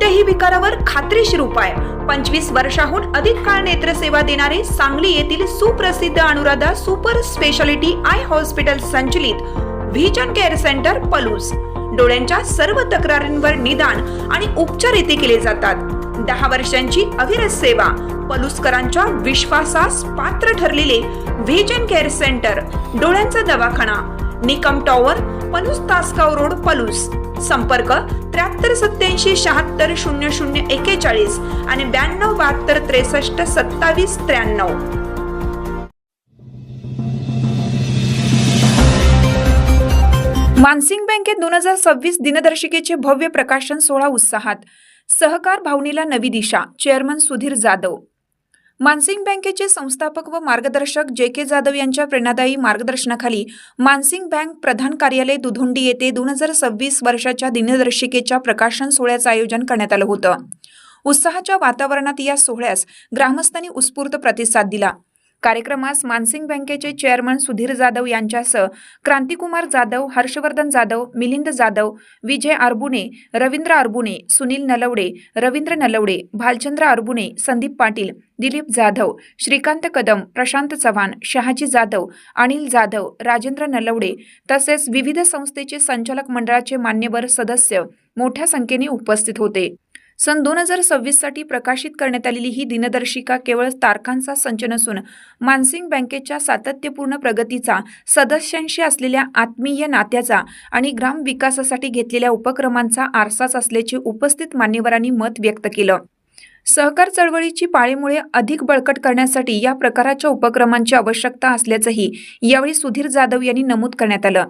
कोणत्याही विकारावर खात्रीशीर उपाय। 25 वर्षाहून अधिक काळ नेत्रसेवा देणारे सांगली येथील सुप्रसिद्ध Anuradha super speciality I hospital संचलित व्हिजन केअर सेंटर पलूस। डोळ्यांच्या सर्व तक्रारींवर निदान आणि उपचार येथे केले जातात। 10 वर्षांची अविरत सेवा। पलूसकरांच्या विश्वासास पात्र ठरलेले व्हिजन केअर सेंटर, डोळ्यांचा दवाखाना, निकम टॉवर, पलूस तासगाव रोड, पलूस। संपर्क 7387760041 आणि 9272632793। मानसिंग बँकेत 2026 दिनदर्शिकेचे भव्य प्रकाशन सोहळा उत्साहात। सहकार भावनेला नवी दिशा। चेअरमन सुधीर जाधव। मानसिंग बँकेचे संस्थापक व मार्गदर्शक जे.के. जाधव यांच्या प्रेरणादायी मार्गदर्शनाखाली मानसिंग बँक प्रधान कार्यालय दुधोंडी येथे 2026 वर्षाच्या दिनदर्शिकेच्या प्रकाशन सोहळ्याचं आयोजन करण्यात आलं होतं। उत्साहाच्या वातावरणात या सोहळ्यास ग्रामस्थांनी उत्स्फूर्त प्रतिसाद दिला। कार्यक्रमास मानसिंग बँकेचे चेअरमन सुधीर जाधव यांच्यासह क्रांतिकुमार जाधव, हर्षवर्धन जाधव, मिलिंद जाधव, विजय अरबुने, रवींद्र अरबुने, सुनील नलवडे, रवींद्र नलवडे, भालचंद्र अरबुने, संदीप पाटील, दिलीप जाधव, श्रीकांत कदम, प्रशांत चव्हाण, शहाजी जाधव, अनिल जाधव, राजेंद्र नलवडे तसेच विविध संस्थेचे संचालक मंडळाचे मान्यवर सदस्य मोठ्या संख्येने उपस्थित होते। सन 2026 साठी प्रकाशित करण्यात आलेली ही दिनदर्शिका केवळ तारखांचा संच नसून मानसिंग बँकेच्या सातत्यपूर्ण प्रगतीचा, सदस्यांशी असलेल्या आत्मीय नात्याचा आणि ग्राम विकासासाठी घेतलेल्या उपक्रमांचा आरसाच असल्याचे उपस्थित मान्यवरांनी मत व्यक्त केलं। सहकार चळवळीची पाळीमुळे अधिक बळकट करण्यासाठी या प्रकारच्या उपक्रमांची आवश्यकता असल्याचंही यावेळी सुधीर जाधव यांनी नमूद करण्यात आलं।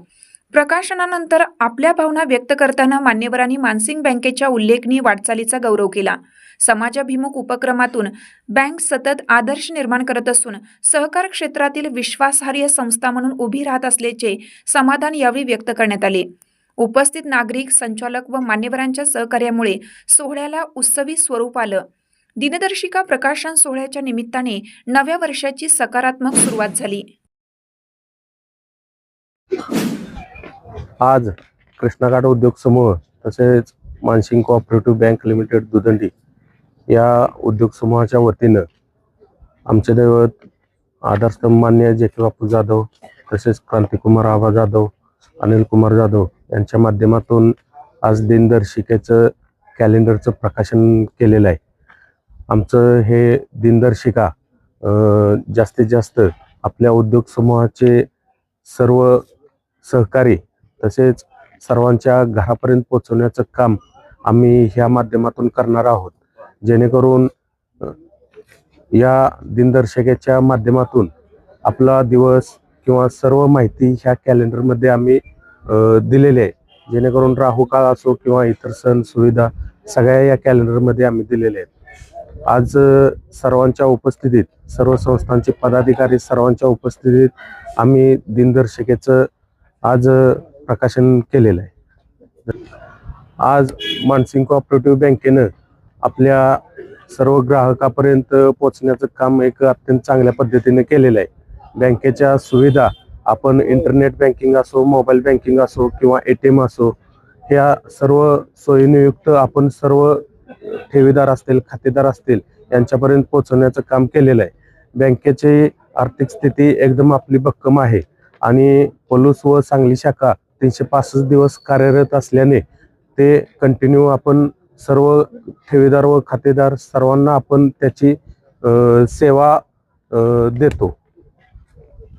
प्रकाशनानंतर आपल्या भावना व्यक्त करताना मान्यवरांनी मानसिंग बँकेच्या उल्लेखनीय वाटचालीचा गौरव केला। समाजाभिमुख उपक्रमातून बँक सतत आदर्श निर्माण करत असून सहकार क्षेत्रातील विश्वासार्ह संस्था म्हणून उभी राहत असल्याचे समाधान यावेळी व्यक्त करण्यात आले। उपस्थित नागरिक, संचालक व मान्यवरांच्या सहकार्यामुळे सोहळ्याला उत्सवी स्वरूप आलं। दिनदर्शिका प्रकाशन सोहळ्याच्या निमित्ताने नव्या वर्षाची सकारात्मक सुरुवात झाली। आज कृष्णाघाट उद्योग समूह तसेच मानसिंग कोऑपरेटिव्ह बँक लिमिटेड दुधंडी या उद्योग समूहाच्या वतीनं आमचे दैवत आधारस्तंभ मान्य जे.के. बापू जाधव तसेच क्रांतिकुमार आबा जाधव, अनिल कुमार जाधव यांच्या माध्यमातून आज दिनदर्शिकेचं कॅलेंडरचं प्रकाशन केलेलं आहे। आमचं हे दिनदर्शिका जास्तीत जास्त आपल्या उद्योग समूहाचे सर्व सहकारी तसेच सर्वांच्या घरापर्यंत पोहोचवण्याचं काम आम्ही ह्या माध्यमातून करणार आहोत, जेणेकरून या दिनदर्शिकेच्या माध्यमातून आपला दिवस किंवा सर्व माहिती ह्या कॅलेंडरमध्ये आम्ही दिलेली आहे, जेणेकरून राहू काळ असो किंवा इतर सण सुविधा सगळ्या या कॅलेंडरमध्ये आम्ही दिलेले आहेत। आज सर्वांच्या उपस्थितीत, सर्व संस्थांचे पदाधिकारी सर्वांच्या उपस्थितीत आम्ही दिनदर्शिकेचं आज प्रकाशन केलेलं आहे। आज मानसिंग कोऑपरेटिव्ह बँकेनं आपल्या सर्व ग्राहकापर्यंत पोहोचण्याचं काम एक अत्यंत चांगल्या पद्धतीने केलेलं आहे। बँकेच्या सुविधा आपण इंटरनेट बँकिंग असो, मोबाईल बँकिंग असो किंवा ATM असो, ह्या सर्व सोयीनियुक्त आपण सर्व ठेवीदार असतील, खातेदार असतील यांच्यापर्यंत पोहोचवण्याचं काम केलेलं आहे। बँकेची आर्थिक स्थिती एकदम आपली भक्कम आहे आणि पलूस व सांगली शाखा 365 दिवस कार्यरत असल्याने ते कंटिन्यू आपण सर्व ठेवीदार व खातेदार सर्वांना आपण त्याची सेवा देतो।